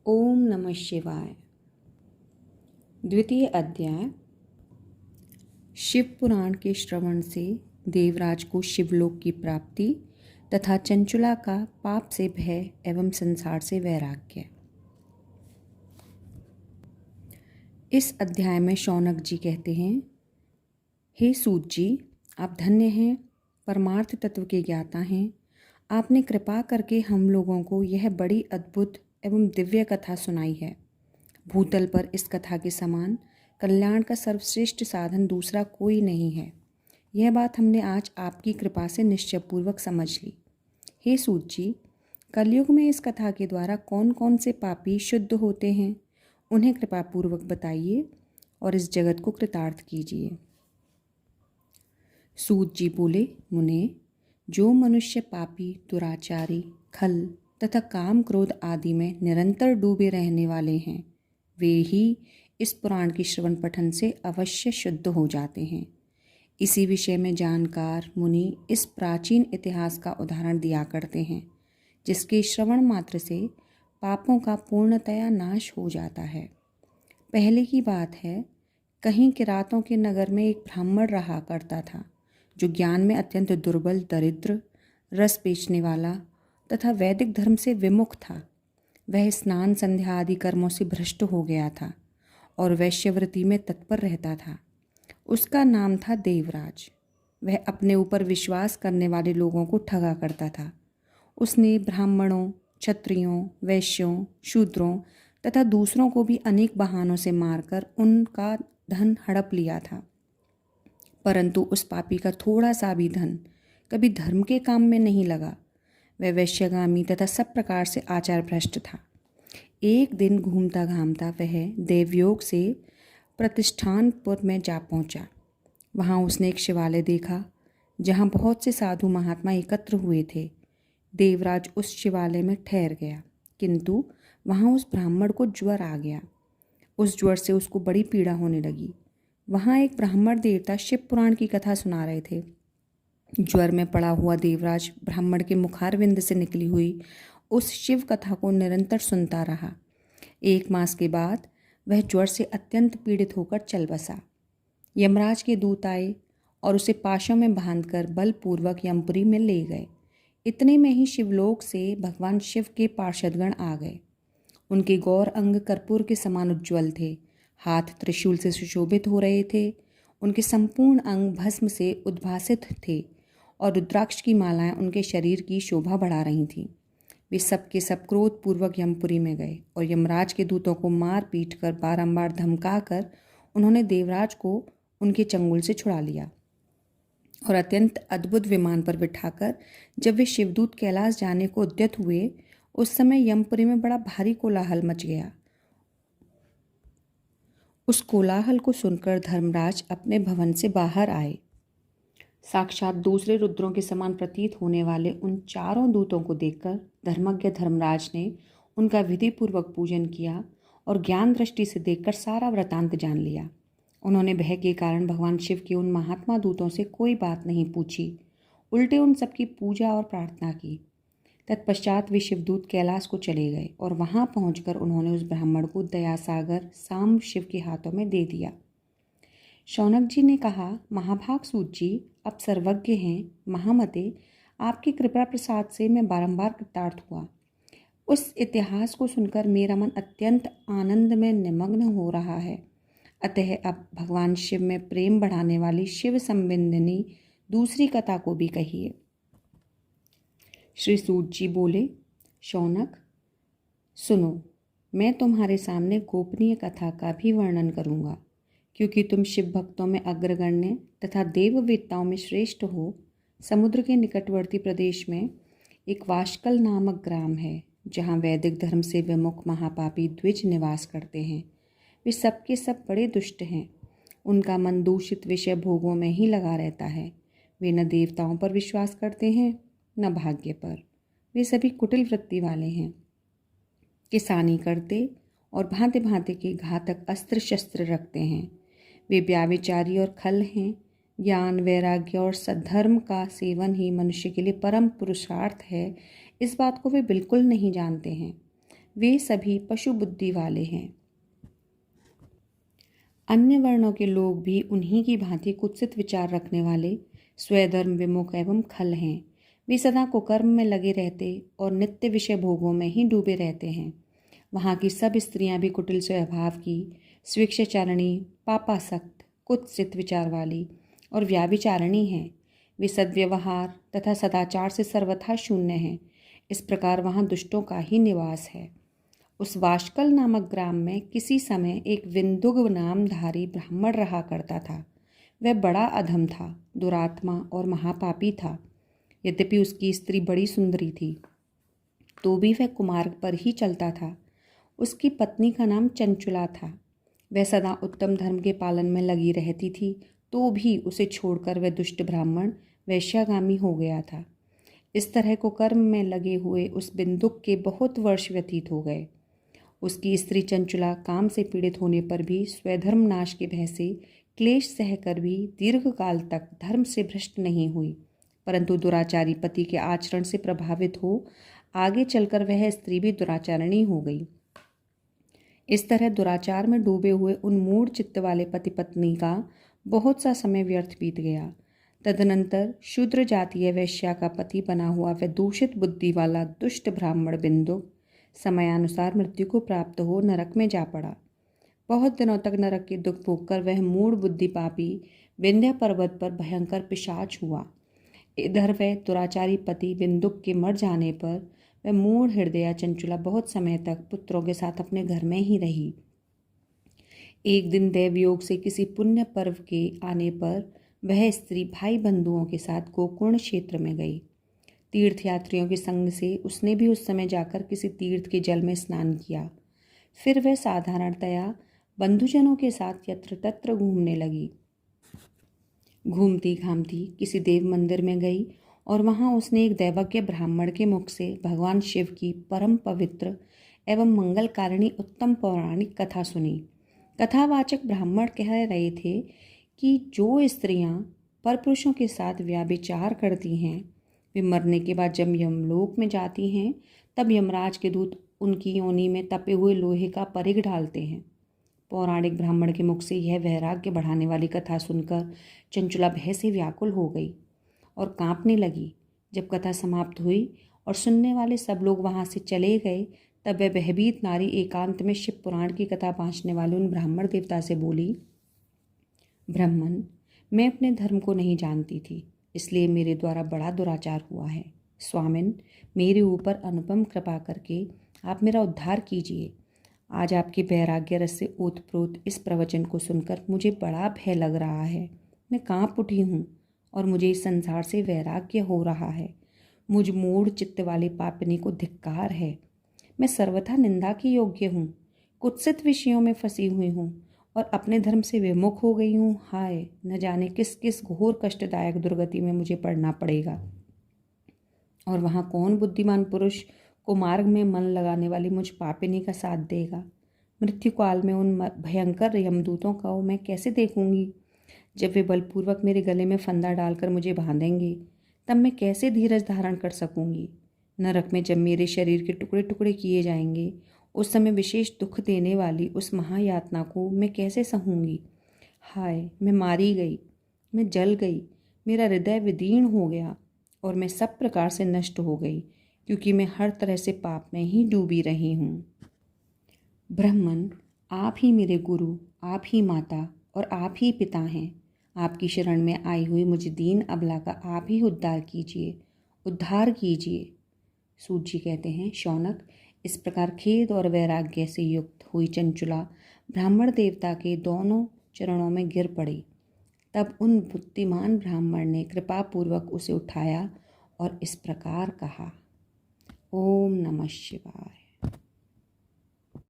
ओम नमः शिवाय। द्वितीय अध्याय। शिव पुराण के श्रवण से देवराज को शिवलोक की प्राप्ति तथा चंचुला का पाप से भय एवं संसार से वैराग्य। इस अध्याय में शौनक जी कहते हैं, हे सूत जी, आप धन्य हैं, परमार्थ तत्व के ज्ञाता हैं। आपने कृपा करके हम लोगों को यह बड़ी अद्भुत एवं दिव्य कथा सुनाई है। भूतल पर इस कथा के समान कल्याण का सर्वश्रेष्ठ साधन दूसरा कोई नहीं है। यह बात हमने आज आपकी कृपा से निश्चयपूर्वक समझ ली। हे सूत जी, कलयुग में इस कथा के द्वारा कौन कौन से पापी शुद्ध होते हैं, उन्हें कृपापूर्वक बताइए और इस जगत को कृतार्थ कीजिए। सूत जी बोले, मुने, जो मनुष्य पापी, दुराचारी, खल तथा काम क्रोध आदि में निरंतर डूबे रहने वाले हैं, वे ही इस पुराण की श्रवण पठन से अवश्य शुद्ध हो जाते हैं। इसी विषय में जानकार मुनि इस प्राचीन इतिहास का उदाहरण दिया करते हैं, जिसके श्रवण मात्र से पापों का पूर्णतया नाश हो जाता है। पहले की बात है, कहीं किरातों के नगर में एक ब्राह्मण रहा करता था, जो ज्ञान में अत्यंत दुर्बल, दरिद्र, रस बेचने वाला तथा वैदिक धर्म से विमुख था। वह स्नान संध्या आदि कर्मों से भ्रष्ट हो गया था और वैश्यवृत्ति में तत्पर रहता था। उसका नाम था देवराज। वह अपने ऊपर विश्वास करने वाले लोगों को ठगा करता था। उसने ब्राह्मणों, क्षत्रियों, वैश्यों, शूद्रों तथा दूसरों को भी अनेक बहानों से मारकर उनका धन हड़प लिया था, परंतु उस पापी का थोड़ा सा भी धन कभी धर्म के काम में नहीं लगा। वह वैश्यगामी तथा सब प्रकार से आचार भ्रष्ट था। एक दिन घूमता घामता वह देवयोग से प्रतिष्ठानपुर में जा पहुंचा। वहां उसने एक शिवालय देखा, जहां बहुत से साधु महात्मा एकत्र हुए थे। देवराज उस शिवालय में ठहर गया, किंतु वहां उस ब्राह्मण को ज्वर आ गया। उस ज्वर से उसको बड़ी पीड़ा होने लगी। वहां एक ब्राह्मण देवता शिव पुराण की कथा सुना रहे थे। ज्वर में पड़ा हुआ देवराज ब्राह्मण के मुखारविंद से निकली हुई उस शिव कथा को निरंतर सुनता रहा। 1 मास के बाद वह ज्वर से अत्यंत पीड़ित होकर चल बसा। यमराज के दूत आए और उसे पाशों में बांधकर बलपूर्वक यमपुरी में ले गए। इतने में ही शिवलोक से भगवान शिव के पार्षदगण आ गए। उनके गौर अंग कर्पूर के समान उज्ज्वल थे, हाथ त्रिशूल से सुशोभित हो रहे थे। उनके संपूर्ण अंग भस्म से उद्भासित थे और रुद्राक्ष की मालाएं उनके शरीर की शोभा बढ़ा रही थीं। वे सब के सब क्रोधपूर्वक यमपुरी में गए और यमराज के दूतों को मार पीट कर बारंबार धमका कर उन्होंने देवराज को उनके चंगुल से छुड़ा लिया और अत्यंत अद्भुत विमान पर बिठाकर जब वे शिवदूत कैलाश जाने को उद्यत हुए, उस समय यमपुरी में बड़ा भारी कोलाहल मच गया। उस कोलाहल को सुनकर धर्मराज अपने भवन से बाहर आए। साक्षात दूसरे रुद्रों के समान प्रतीत होने वाले उन चारों दूतों को देखकर धर्मज्ञ धर्मराज ने उनका विधिपूर्वक पूजन किया और ज्ञान दृष्टि से देखकर सारा वृतांत जान लिया। उन्होंने भय के कारण भगवान शिव के उन महात्मा दूतों से कोई बात नहीं पूछी, उल्टे उन सबकी पूजा और प्रार्थना की। तत्पश्चात वे शिवदूत कैलाश को चले गए और वहां पहुंचकर उन्होंने उस ब्राह्मण को दयासागर सांब शिव के हाथों में दे दिया। शौनक जी ने कहा, महाभाग सूत जी, आप सर्वज्ञ हैं, महामते, आपकी कृपा प्रसाद से मैं बारंबार कृतार्थ हुआ। उस इतिहास को सुनकर मेरा मन अत्यंत आनंद में निमग्न हो रहा है। अतः अब भगवान शिव में प्रेम बढ़ाने वाली शिव संबंधिनी दूसरी कथा को भी कहिए। श्री सूत जी बोले, शौनक, सुनो, मैं तुम्हारे सामने गोपनीय कथा का भी वर्णन करूँगा, क्योंकि तुम शिव भक्तों में अग्रगण्य तथा देववेत्ताओं में श्रेष्ठ हो। समुद्र के निकटवर्ती प्रदेश में एक वाशकल नामक ग्राम है, जहाँ वैदिक धर्म से विमुख महापापी द्विज निवास करते हैं। वे सबके सब बड़े दुष्ट हैं। उनका मन दूषित विषय भोगों में ही लगा रहता है। वे न देवताओं पर विश्वास करते हैं न भाग्य पर। वे सभी कुटिल वृत्ति वाले हैं। किसानी करते और भांति भांति के घातक अस्त्र शस्त्र रखते हैं। वे व्याभिचारी और खल हैं। ज्ञान, वैराग्य और सद्धर्म का सेवन ही मनुष्य के लिए परम पुरुषार्थ है, इस बात को वे बिल्कुल नहीं जानते हैं। वे सभी पशु बुद्धि वाले हैं। अन्य वर्णों के लोग भी उन्हीं की भांति कुत्सित विचार रखने वाले, स्वधर्म विमुख एवं खल हैं। वे सदा कुकर्म में लगे रहते और नित्य विषय भोगों में ही डूबे रहते हैं। वहाँ की सब स्त्रियां भी कुटिल स्वभाव की, स्वेच्छाचारिणी, पापासक्त, कुत्सित विचार वाली और व्याभिचारिणी हैं। वे सद्व्यवहार तथा सदाचार से सर्वथा शून्य हैं। इस प्रकार वहाँ दुष्टों का ही निवास है। उस वाशकल नामक ग्राम में किसी समय एक विंदुग नामधारी ब्राह्मण रहा करता था। वह बड़ा अधम था, दुरात्मा और महापापी था। यद्यपि उसकी स्त्री बड़ी सुंदरी थी, तो भी वह कुमार्ग पर ही चलता था। उसकी पत्नी का नाम चंचुला था। वह सदा उत्तम धर्म के पालन में लगी रहती थी, तो भी उसे छोड़कर वह दुष्ट ब्राह्मण वैश्यागामी हो गया था। इस तरह को कर्म में लगे हुए उस बिंदुक के बहुत वर्ष व्यतीत हो गए। उसकी स्त्री चंचुला काम से पीड़ित होने पर भी स्वधर्म नाश के भय से क्लेश सहकर भी दीर्घ काल तक धर्म से भ्रष्ट नहीं हुई, परंतु दुराचारी पति के आचरण से प्रभावित हो आगे चलकर वह स्त्री भी दुराचारिणी हो गई। इस तरह दुराचार में डूबे हुए उन मूढ़ चित्त वाले पति पत्नी का बहुत सा समय व्यर्थ बीत गया। तदनंतर शूद्र जातीय वैश्या का पति बना हुआ वह दूषित बुद्धि वाला दुष्ट ब्राह्मण बिंदुक समयानुसार मृत्यु को प्राप्त हो नरक में जा पड़ा। बहुत दिनों तक नरक के दुख भोगकर वह मूढ़ बुद्धि पापी विंध्य पर्वत पर भयंकर पिशाच हुआ। इधर वह दुराचारी पति बिंदुक के मर जाने पर वह मूढ़ हृदया चंचुला बहुत समय तक पुत्रों के साथ अपने घर में ही रही। एक दिन देवयोग से किसी पुण्य पर्व के आने पर वह स्त्री भाई बंधुओं के साथ गोकर्ण क्षेत्र में गई। तीर्थयात्रियों के संग से उसने भी उस समय जाकर किसी तीर्थ के जल में स्नान किया। फिर वह साधारणतया बंधुजनों के साथ यत्र तत्र घूमने लगी। घूमती घामती किसी देव मंदिर में गई और वहाँ उसने एक दैवज्ञ ब्राह्मण के मुख से भगवान शिव की परम पवित्र एवं मंगलकारिणी उत्तम पौराणिक कथा सुनी। कथावाचक ब्राह्मण कह रहे थे कि जो स्त्रियां परपुरुषों के साथ व्याभिचार करती हैं, वे मरने के बाद जब यमलोक में जाती हैं, तब यमराज के दूत उनकी योनि में तपे हुए लोहे का परिघ डालते हैं। पौराणिक ब्राह्मण के मुख से यह वैराग्य बढ़ाने वाली कथा सुनकर चंचुला भय से व्याकुल हो गई और कांपने लगी। जब कथा समाप्त हुई और सुनने वाले सब लोग वहाँ से चले गए, तब वह भयभीत नारी एकांत में शिव पुराण की कथा बाँचने वाले उन ब्राह्मण देवता से बोली, ब्राह्मण, मैं अपने धर्म को नहीं जानती थी, इसलिए मेरे द्वारा बड़ा दुराचार हुआ है। स्वामिन, मेरे ऊपर अनुपम कृपा करके आप मेरा उद्धार कीजिए। आज आपके वैराग्य रस से ओतप्रोत इस प्रवचन को सुनकर मुझे बड़ा भय लग रहा है। मैं कांप उठी हूँ और मुझे इस संसार से वैराग्य हो रहा है। मुझ मूढ़ चित्त वाले पापिनी को धिक्कार है। मैं सर्वथा निंदा की योग्य हूँ, कुत्सित विषयों में फंसी हुई हूँ और अपने धर्म से विमुख हो गई हूँ। हाय, न जाने किस किस घोर कष्टदायक दुर्गति में मुझे पड़ना पड़ेगा। और वहाँ कौन बुद्धिमान पुरुष को मार्ग में मन लगाने वाली मुझ पापिनी का साथ देगा। मृत्यु काल में उन भयंकर यमदूतों को मैं कैसे देखूंगी। जब वे बलपूर्वक मेरे गले में फंदा डालकर मुझे बांधेंगे, तब मैं कैसे धीरज धारण कर सकूंगी। नरक में जब मेरे शरीर के टुकड़े टुकड़े किए जाएंगे, उस समय विशेष दुख देने वाली उस महायातना को मैं कैसे सहूंगी। हाय, मैं मारी गई, मैं जल गई, मेरा हृदय विदीर्ण हो गया और मैं सब प्रकार से नष्ट हो गई, क्योंकि मैं हर तरह से पाप में ही डूबी रही हूँ। ब्राह्मण, आप ही मेरे गुरु, आप ही माता और आप ही पिता हैं। आपकी शरण में आई हुई मुझे दीन अबला का आप ही उद्धार कीजिए, उद्धार कीजिए। सूत जी कहते हैं, शौनक, इस प्रकार खेद और वैराग्य से युक्त हुई चंचुला ब्राह्मण देवता के दोनों चरणों में गिर पड़ी। तब उन बुद्धिमान ब्राह्मण ने कृपापूर्वक उसे उठाया और इस प्रकार कहा, ओम नमः शिवाय।